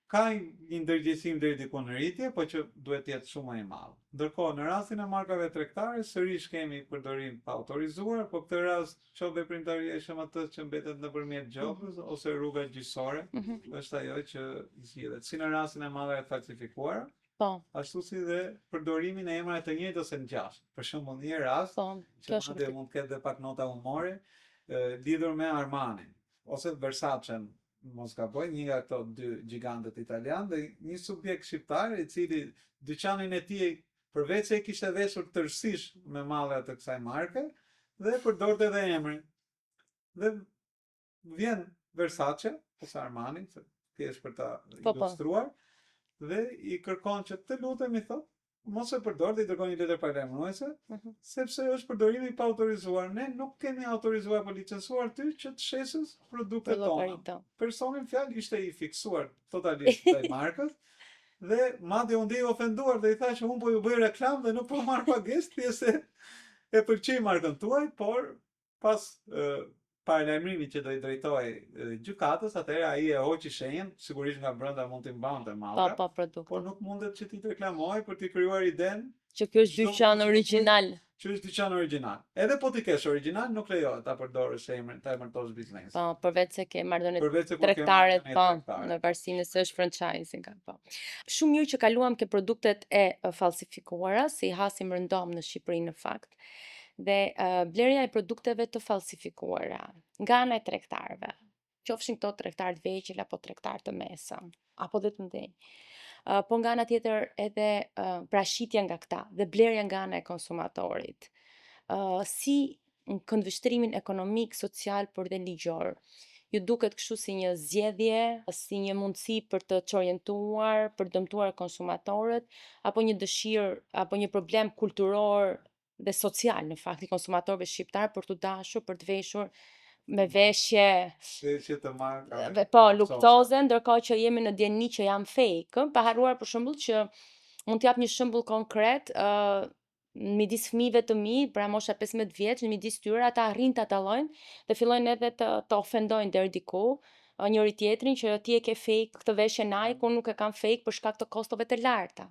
Ka një ndërgjegjësim deri diku në rritje, po që duhet të jetë shumë më i madh. Ndërkohë në rastin e markave tregtare sërish kemi përdorim pa autorizuar, po këtë rast çdo veprimtaria është atë që mbetet nëpërmjet gjobës ose rruga gjyqësore, është ajo që zgjidhet. Si në rastin e marrave të falsifikuara, ashtu si dhe përdorimin e emrave të njëjtë ose ngjashëm. Për shembull, një rast që mund të ketë dhe pak nota humore, lidhur me Armanin ose Versace. Mos gaboj, një nga këto 2 gjigantët italianë dhe një subjekt shqiptar i cili dyqanin e tij përveç se i kishte veshur tërësisht me malle të kësaj marke dhe përdorte edhe emrin. Dhe vjen Versace ose Armani, thjesht për ta ilustruar, dhe i kërkon që të lutem i thotë mos e përdor dhe i dërgon një letër paralajmëruese, sepse është përdorimi pa autorizuar. Ne nuk kemi autorizuar apo licencuar ty që të shesësh produktet tona. Personi në fjalë ishte i fiksuar totalisht ndaj markës dhe madje u ndjej ofenduar dhe i tha që unë po ju bëj reklam dhe nuk po marr pagesë, pjesë e pëlqej markën tuaj, por pas paralajmërimit që do i drejtoj gjykatës, atëherë ai e hoqi shenjën, sigurisht nga brenda mund t'i mbante mallra, por nuk mundet që t'i reklamoj për t'i krijuar idenë
që ky është dyqan origjinal.
Që është dyqan origjinal. Edhe po ti kesh origjinal, nuk lejohet ta përdorësh emrin, ta emërtosh biznesin.
Po, përveç se ke marrëdhënie tregtare, në varësi nëse është franchising apo. Shumë mirë që kaluam ke produktet e falsifikuara, si hasim rëndom në Shqipëri në fakt. Dhe blerja e produkteve të falsifikuara nga ana e tregtarëve, qofshin këto tregtar të vegjël apo tregtar të mesëm, apo dhe të mëdhenj. Po nga ana tjetër edhe prashitja nga këta dhe blerja nga ana e konsumatorit. Si në këndvështrimin ekonomik, social, por dhe ligjor. Ju duket kështu si një zgjedhje, si një mundësi për të çorientuar, për dëmtuar konsumatorët, apo një dëshirë, apo një problem kulturor dhe social në fakt i konsumatorëve shqiptar për të dashur, për të veshur me veshje luktoze, ndërkohë që jemi në dieni që janë fake, pa harruar për shembull që mund t'jap një shembull konkret, midis fëmijëve të mi, pra mosha 15 vjeç, në midis tyre ata arrin ta dallojnë dhe fillojnë edhe të ofendojnë deri diku njëri tjetrin që ti e ke fake këtë veshje Nike, unë nuk e kam fake për shkak të kostove të larta.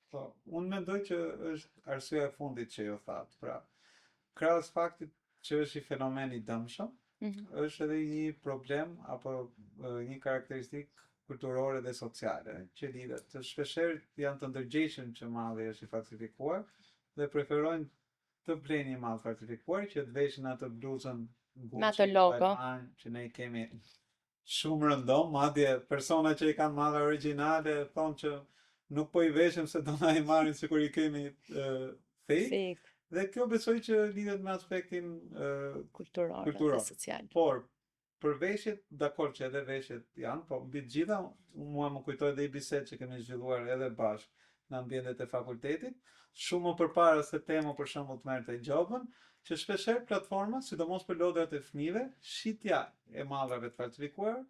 Po, unë mendoj që është arsyeja e fundit që ju thatë. Pra, krahas faktit që është i fenomen i dëmshëm, është edhe një problem apo një karakteristikë kulturore dhe sociale, që lidhet. Të shpeshherë janë të ndërgjegjshëm që malli është i falsifikuar dhe preferojnë të blenë një mall falsifikuar që të veshin atë bluzën
Me atë
Gucci,
logo.
Balmain, që ne i kemi shumë rëndom, madje persona që i kanë malla origjinale thonë që nuk po i veshëm se do na i marrin sikur i kemi fake.
Fik,
Dhe kjo besoj që lidhet me aspektin
kulturor
kulturor.
dhe social.
Por për veshjet, dakor që edhe veshjet janë, po mbi të gjitha mua më kujtoi edhe i bisedë që kemi zhvilluar edhe bashkë në ambientet e fakultetit, shumë më përpara se tema për shembull të merrte gjobën, që shpeshherë platforma, sidomos për lodrat e fëmijëve, shitja e mallrave të falsifikuar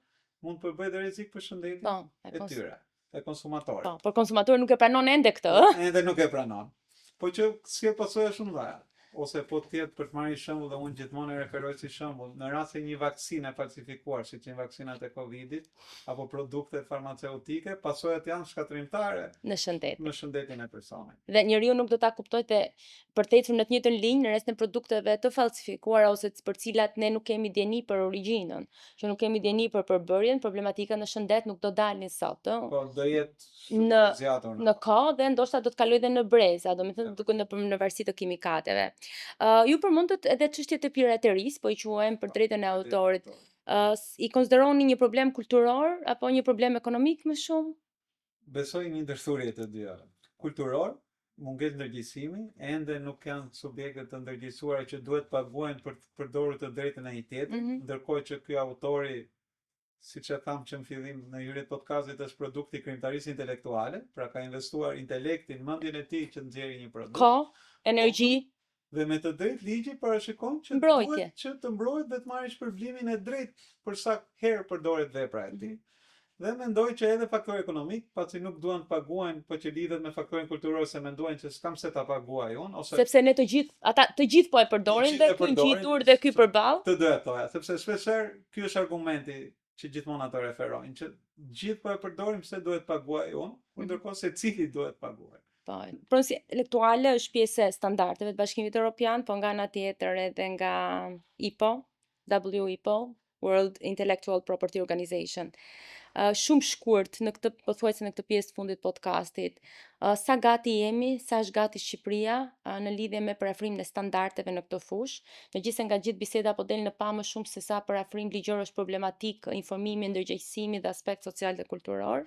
mund të përbëjë dhe rrezik për shëndetin
Po,
e tyre, e konsumatorëve.
Po, por konsumatori nuk e pranon ende këtë, ë?
Ende nuk e pranon. Po që si e pasojë shumë dhaja. Ose po tjetë për të marrë një shembull dhe unë gjithmonë e referoj si shembull, në rast se një vaksinë e falsifikuar, siç janë vaksinat e Covidit apo produkte farmaceutike, pasojat janë shkatrimtare
Në shëndet.
në shëndetin e personit.
Dhe njeriu nuk do ta kuptojë për të ecur në të njëjtën linjë në rreth të produkteve të falsifikuara ose për cilat ne nuk kemi dieni për origjinën, që nuk kemi dieni për përbërjen, problematika në shëndet nuk do dalin sot, ë?
Po do jetë
Në
zgjatur
në kohë dhe ndoshta do të kalojë edhe në breza, domethënë duke në varësi të kimikateve. Ju përmendët edhe çështjet e piraterisë, po i quajmë për drejtën e autorit. I konsideroni një problem kulturor apo një problem ekonomik më shumë?
Besoj një ndërthurje të dyja. Kulturor, munges ndërgjegjësimi, ende nuk janë subjekte të ndërgjegjësuara që duhet paguajnë për të përdorur të drejtën e një tjetrit, ndërkohë që ky autori, siç e tham që në fillim në hyrje të podcastit, është produkt i krijimtarisë intelektuale, pra ka investuar intelektin, mendjen e tij që nxjerrë një produkt.
Kohë, energji,
Dhe me të drejtë ligji parashikon që
mbrojtje.
duhet që të mbrohet dhe të marrë shpërblimin e drejtë për sa herë përdoret vepra e tij. Dhe mendoj që edhe faktori ekonomik, pasi nuk duan të paguajnë, po që lidhet me faktorin kulturor se mendojnë që s'kam se ta paguaj unë, ose
sepse ne të gjithë po e përdorin dhe ky ngjitur dhe ky përballë.
të doja thoja, sepse shpeshherë ky është argumenti që gjithmonë ato referojnë, që gjithë po e përdorim pse duhet paguaj unë, ndërkohë se cili duhet paguaj.
Po, pronësia intelektuale është pjesë e standardeve të Bashkimit Evropian, po nga ana tjetër edhe nga IPO, WIPO, World Intellectual Property Organization. Shumë shkurt në këtë pothuajse në këtë pjesë të fundit podcastit, sa gati jemi, sa është gati Shqipëria në lidhje me parafrimin e standardeve në këtë fushë, megjithëse nga gjithë biseda po del në pa më shumë se sa parafrim ligjor është problematik, informimi, ndërgjegjësimi dhe aspekt social dhe kulturor.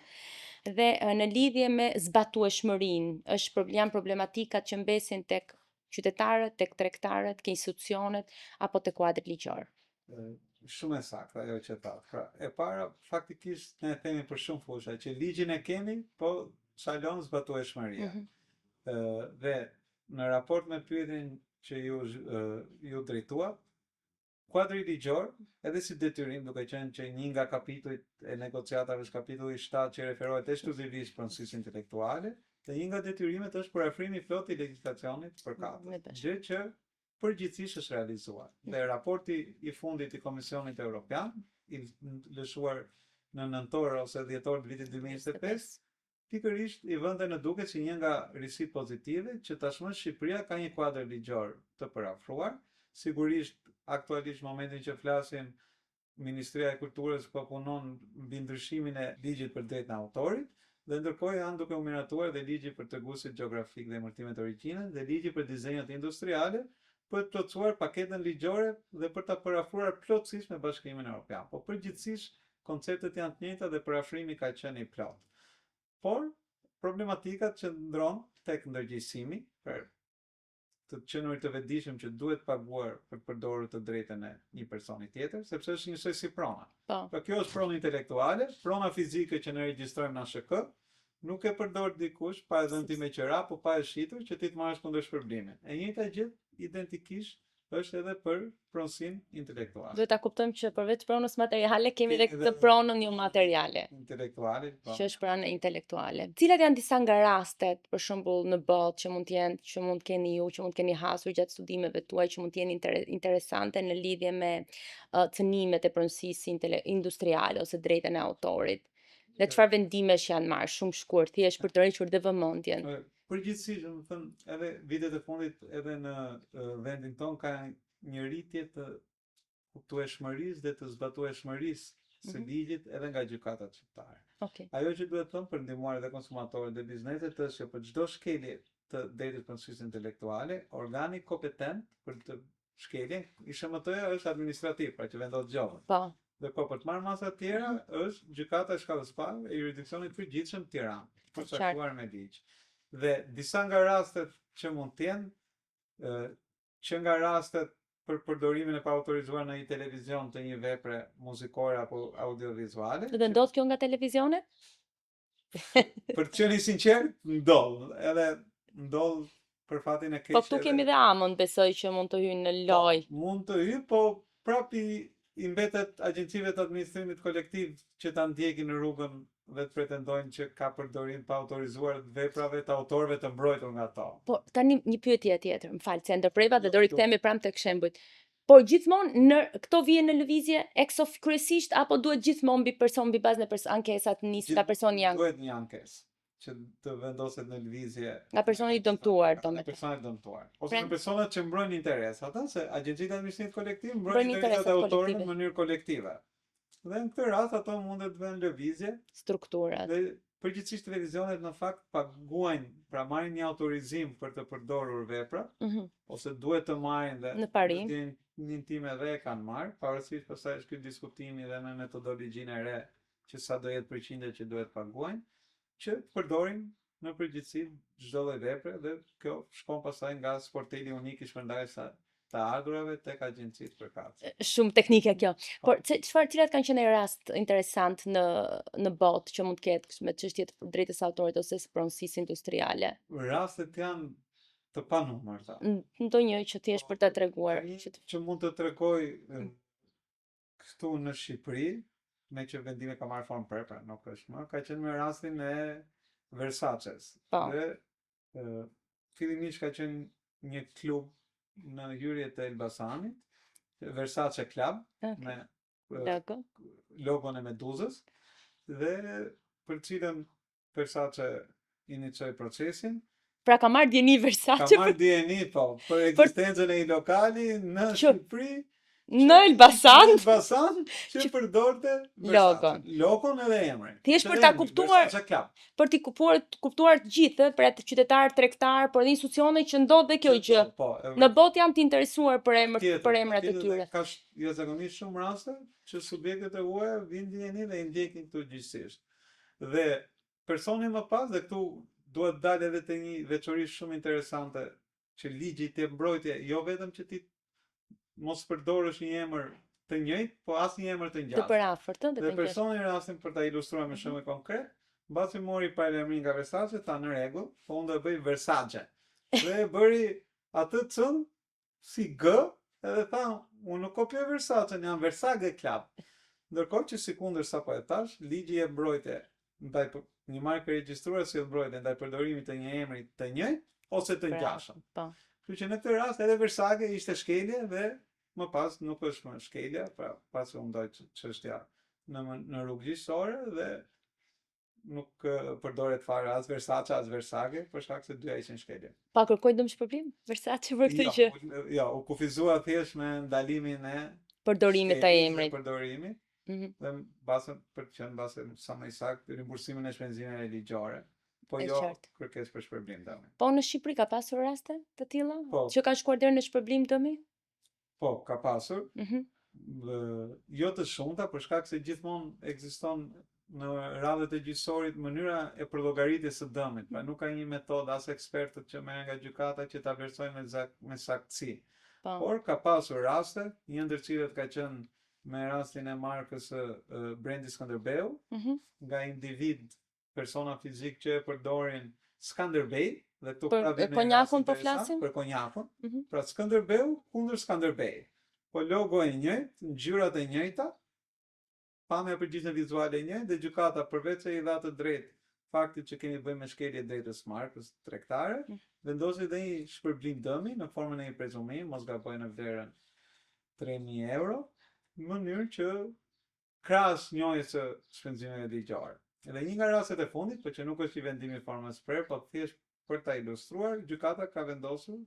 Dhe në lidhje me zbatueshmërinë, janë problematikat që mbesin tek qytetarët, tek tregtarët, ke institucionet apo tek kuadri ligjor.
Shumë e saktë ajo që thatë. Pra, e para faktikisht ne themi për shumë fusha që ligjin e kemi, po çalon zbatueshmëria. Dhe në raport me pyetjen që ju drejtuat, kuadri ligjor, edhe si detyrim, duke qenë që një nga kapitujt e negociatave është kapitulli 7 që referohet ekskluzivisht pronësisë intelektuale, dhe një nga detyrimet është parafrimi plot i legjislacionit përkatës, gjë që përgjithsisht është realizuar. Dhe raporti i fundit i Komisionit Evropian, i lëshuar në nëntor ose dhjetor të vitit 2025, pikërisht i vënte në duke si një nga risit pozitive që tashmë Shqipëria ka një kuadër ligjor të parafruar. Sigurisht, aktualisht momentin që flasim, Ministria e Kulturës po punon mbi ndryshimin e ligjit për drejtën e autorit, dhe ndërkohë janë duke u miratuar dhe ligji për treguesit gjeografik dhe emërtimet origjine dhe ligji për dizenjat industriale, për të plotësuar paketën ligjore dhe për ta parafruar plotësisht me Bashkimin Evropian. Po përgjithsisht konceptet janë të njëjta dhe parafrimi ka qenë i plot. Por problematikat që ndron tek ndërgjegjësimi, për të qenurit të vetëdijshëm që duhet paguar për të përdorur të drejtën e një personi tjetër, sepse është njësoj si prona. Pra kjo është pronë intelektuale, prona fizike që ne regjistrojmë në ASHK, nuk e përdor dikush pa e dhënë ti me qira, po pa e shitur që ti të marrësh kundër shpërblimin. E njëjta gjë identikisht është edhe për pronësinë intelektuale.
Duhet ta kuptojmë që përveç pronës materiale kemi edhe këtë pronën jo materiale.
Intelektuale, po.
Që është prana intelektuale. Cilat janë disa nga rastet, për shembull në botë që mund të keni ju, që mund të keni hasur gjatë studimeve tuaj, që mund të jenë interesante në lidhje me cënimet e pronësisë industriale ose drejtën e autorit? Dhe çfarë vendimesh janë marrë shumë shkurt, thjesht për të rritur dhe vëmendjen?
Përgjithsisht, do të thënë, edhe vitet e fundit edhe në vendin ton ka një rritje të kuptueshmërisë dhe të zbatueshmërisë së ligjit edhe nga gjykatat shqiptare.
Okej.
Ajo që duhet thënë për ndihmuarit dhe konsumatorët dhe bizneset është që për çdo shkelje të drejtës përgjegjësisë intelektuale, organi kompetent për të shkeljen, ISHMT-ja është administrativ, pra që vendos gjallën.
Po.
Dhe po për të marrë masa të tjera është gjykata e shkallës parë e jurisdiksionit përgjithshëm Tiranë, përcaktuar me ligj. Dhe disa nga rastet që mund të jenë, që nga rastet për përdorimin e paautorizuar në një televizion të një vepre muzikore apo audiovizuale.
Dhe ndodh kjo nga televizionet?
Për të qenë i sinqert, ndodh për fatin e keq.
Po këtu kemi dhe amën, besoj që mund të hyjnë në lojë.
Mund të hyjë, po prapë i mbetet agjencive të administrimit kolektiv që ta ndjekin në rrugën dhe të pretendojnë që ka përdorim pa autorizuar të veprave të autorëve të mbrojtur nga ato.
Po tani një pyetje tjetër, më fal, se ndërpreva dhe do rikthehemi pranë tek shembujt. Por gjithmonë këto vjen në lëvizje kryesisht apo duhet gjithmonë mbi bazën e ankesat nis nga personi janë?
Duhet një ankesë që të vendoset në lëvizje
nga personi i dëmtuar, domethënë.
Personi i dëmtuar. Ose nga personat që mbrojnë interes, ata se agjencitë administrimit kolektiv mbrojnë interesat e autorëve në mënyrë kolektive. Dhe në këtë rast ato mundet të vënë lëvizje
strukturat.
Dhe përgjithsisht televizionet në fakt paguajnë, pra marrin një autorizim për të përdorur vepra, ose duhet të marrin dhe
në parim.
Një time dhe e kanë marrë, pavarësisht pastaj është ky diskutimi dhe në metodologjinë e re që sa do jetë përqindja që duhet paguajnë, që përdorin në përgjithësi çdo lloj vepre dhe kjo shkon pastaj nga sporteli unik i shpërndarjes të ardhurave tek agjencitë përkatëse.
Shumë teknike kjo. Por cilat kanë qenë rast interesant në botë që mund të ketë me çështje të drejtës autorit ose pronësisë industriale?
Rastet janë të panumërta.
Ndonjë që thjesht për ta treguar.
Që mund të tregoj këtu në Shqipëri, me që vendime ka marrë formë prerë, nuk është më, ka qenë me rastin e Versaces. Dhe fillimisht ka qenë një klub në hyrjet e Elbasanit, Versace Club, me logon e Meduzës, dhe për cilën Versace inicioi procesin.
Pra ka marrë dieni Versace?
Ka marrë dieni, po, për ekzistencën e një lokali në Shqipëri,
në Elbasan
që përdorte logon edhe emrin.
Thjesht për ta kuptuar, për t'i kuptuar të gjithë, për atë qytetar, tregtar, por edhe institucione që ndodh dhe kjo gjë. Në botë janë të interesuar për emrat e tyre.
Ka jashtëzakonisht shumë raste që subjektet e huaja vinë dieni dhe i ndjekin këtu gjithsesi. Dhe personi më pas, dhe këtu duhet dalë edhe te një veçori shumë interesante që ligji të mbrojtje, jo vetëm që ti mos përdorësh një emër të njëjtë, po as një emër të ngjashëm.
Të përafërt,
dhe personi në rastin për ta ilustruar me shembull konkret, mbasi mori paralajmërin nga Versace, tha në rregull, po unë do bëj Versace. Dhe bëri atë cën si G, edhe tha, unë nuk kopjoj Versace, jam Versace Club. Ndërkohë që sikundër sapo e thash, ligji e mbrojtje ndaj një markë regjistruar si mbrojtje ndaj përdorimit të një emri të njëjtë ose të ngjashëm. Kështu që në këtë rast edhe Versace ishte shkelje dhe më pas nuk është më shkelja, pra pasi u ndoi çështja në rrugë gjyqësore dhe nuk përdoret fare as Versace as Versace për shkak se dyja ishin shkelje.
Pa kërkoi dëmshpërblim Versace për këtë gjë?
Jo, u kufizua thjesht me ndalimin e
përdorimit të emrit.
Përdorimit. Dhe mbase për të qenë mbase sa më saktë rimbursimin e shpenzimeve ligjore. Po jo kërkesë për shpërblim dëmi.
Po në Shqipëri ka pasur raste të tilla që kanë shkuar deri në shpërblim dëmi?
Po, ka pasur. Jo të shumta, për shkak se gjithmonë ekziston në radhët e gjyqësorit mënyra e përllogaritjes së dëmit. Pra nuk ka një metodë as ekspertët që merren nga gjykata që ta vlerësojnë me saktësi. Por ka pasur raste, një ndër cilat ka qenë me rastin e markës Brendi Skënderbeu, nga individ persona fizik që e përdorin Skanderbej, dhe këtu
për konjakun po flasim?
Për konjakun. Pra Skënderbeu kundër Skanderbej. Po logo e njëjtë, ngjyrat e njëjta, pamja përgjithëse vizuale e njëjtë, dhe gjykata përveç se i dha të drejtë faktit që kemi bëjmë me shkelje drejtës markës tregtare, vendosi dhe një shpërblim dëmi në formën e një prezumimi, mos gaboj në vlerën 3.000 euro, në mënyrë që krahas njohjes së shpenzimeve ligjore. Edhe një nga rastet e fundit, por që nuk është i vendimi i formës prerë, por thjesht për ta ilustruar, gjykata ka vendosur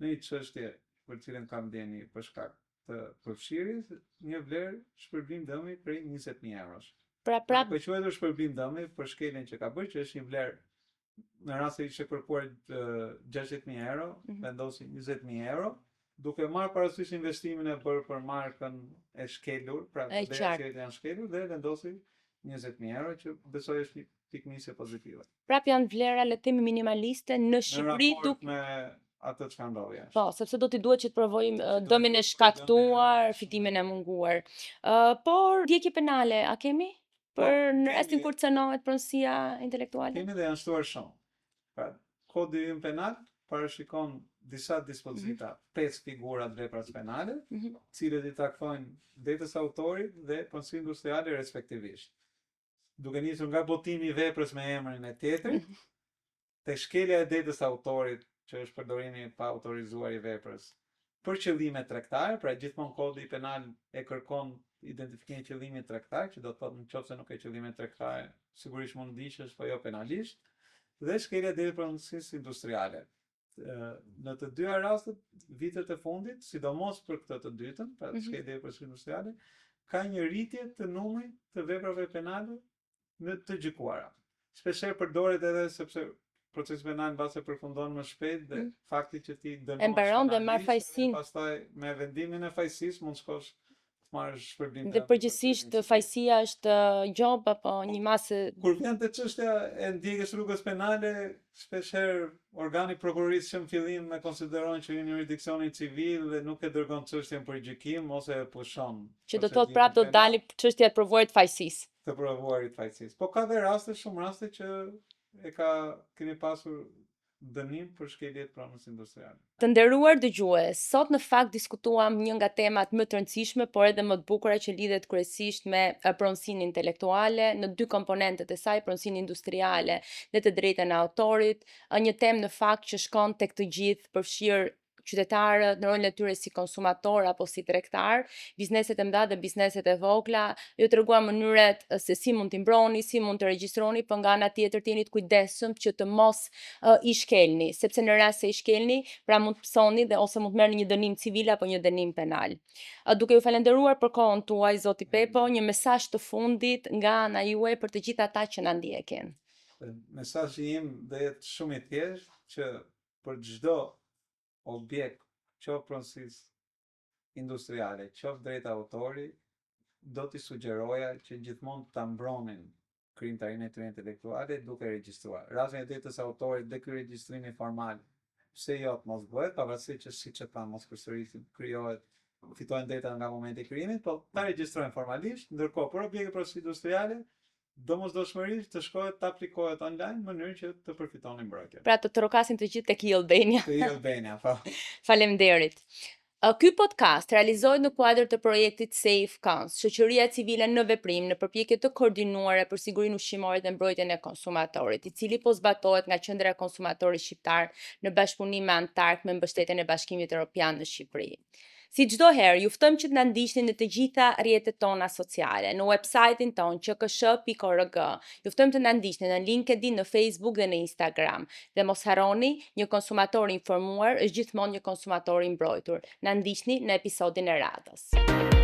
në një çështje për cilën kam ndjeni për shkak të përfshirjes një vlerë shpërblim dëmi prej 20.000 eurosh.
Pra
Po quhet shpërblim dëmi për shkeljen që ka bërë, që është një vlerë në rast se ishte kërkuar 60.000 euro, vendosi 20.000 euro, duke marrë parasysh investimin e bërë për markën e shkelur, pra që janë shkelur, dhe vendosi 20.000 euro, që besoj është një piknisje pozitive.
Prap janë vlera le të themi minimaliste në Shqipëri
në raport me atë çka ndodhi jashtë.
Po, sepse do t'i duhet që të provojmë dëmin e shkaktuar, fitimin e munguar. Por ndjekje penale, a kemi? Për në rastin kur cënohet pronësia intelektuale?
Kemi dhe janë shtuar shumë. Pra, kodi ynë penal parashikon disa dispozita, 5 figura të vepras penale, cilët i taktojnë detës autorit dhe pronësi industriale respektivisht. Duke nisur nga botimi i veprës me emrin e tjetrit, tek shkelja e detës autorit, që është përdorimi pa autorizuar i veprës, për qëllime tregtare, pra gjithmonë kodi penal e kërkon identifikimin e qëllimit tregtar, që do të thotë nëse nuk ka qëllime tregtare, sigurisht mund ndiqesh, po jo penalisht, dhe shkelja e detës pronësisë industriale. Në të dyja rastet, vitet e fundit, sidomos për këtë të dytën, pra shkelja e detës pronësisë industriale, ka një rritje të numrit të veprave penale në të gjykuara. Shpeshherë përdoret edhe sepse procesi penal mbase përfundon më shpejt dhe fakti që ti dënohesh
mbaron dhe marr fajsinë.
Pastaj me vendimin e fajsisë mund shkosh të marrësh shpërblim.
Dhe përgjithsisht fajësia është gjob apo një masë.
Kur vjen te çështja e ndjekjes rrugës penale, shpeshherë organi prokurorisë që në fillim e konsideron që një jurisdikcioni civil dhe nuk e dërgon çështjen për gjykim ose e pushon.
Që do thotë prapë do të dalë çështja e provuarit fajësisë.
Të provuarit fajësisë. Po ka dhe raste, shumë raste që kemi pasur dënim për shkelje të pronës industriale.
Të nderuar dëgjues, sot në fakt diskutuam një nga temat më të rëndësishme, por edhe më të bukura që lidhet kryesisht me pronësinë intelektuale, në dy komponentet e saj, pronësinë industriale dhe të drejtën e autorit, një temë në fakt që shkon tek të gjithë, përfshir qytetarët në rolin e tyre si konsumator apo si tregtar, bizneset e mëdha dhe bizneset e vogla, ju treguam mënyrat se si mund t'i mbroni, si mund të regjistroni, por nga ana tjetër të jeni të kujdesshëm që të mos i shkelni, sepse në rast se i shkelni, pra mund të psoni dhe ose mund të merrni një dënim civil apo një dënim penal. Duke ju falenderuar për kohën tuaj, zoti Pepo, një mesazh të fundit nga ana juaj për të gjithë ata që na ndjekin.
Mesazhi im do jetë shumë i thjeshtë, që për çdo objekt, qoftë pronësisë industriale, qoftë drejta autori, do t'i sugjeroja që gjithmonë ta mbronin krijimtarinë e tyre intelektuale duke regjistruar. Rastin e detës autorit dhe ky regjistrimi formal, pse jo të mos bëhet, pavarësisht që siç e thamë mos përsërisim, fitohen deta nga momenti i krijimit, po ta regjistrojnë formalisht, ndërkohë për objekte pronësisë industriale, domosdoshmërisht të shkohet të aplikohet online në mënyrë që të përfitoni mbrojtjen.
Pra të trokasin të gjithë tek Albania.
Te Albania, po.
Faleminderit. Ky podcast realizohet në kuadër të projektit Safe Cons, shoqëria civile në veprim në përpjekje të koordinuara për sigurinë ushqimore dhe mbrojtjen e konsumatorit, i cili po zbatohet nga Qendra e Konsumatorit Shqiptar në bashkëpunim me Antark me mbështetjen e Bashkimit Evropian në Shqipëri. Si çdo herë, ju ftojmë që të na ndiqni në të gjitha rrjetet tona sociale, në website-in ton qksh.org. Ju ftojmë të na ndiqni në LinkedIn, në Facebook dhe në Instagram. Dhe mos harroni, një konsumator i informuar është gjithmonë një konsumator i mbrojtur. Na ndiqni në episodin e radhës.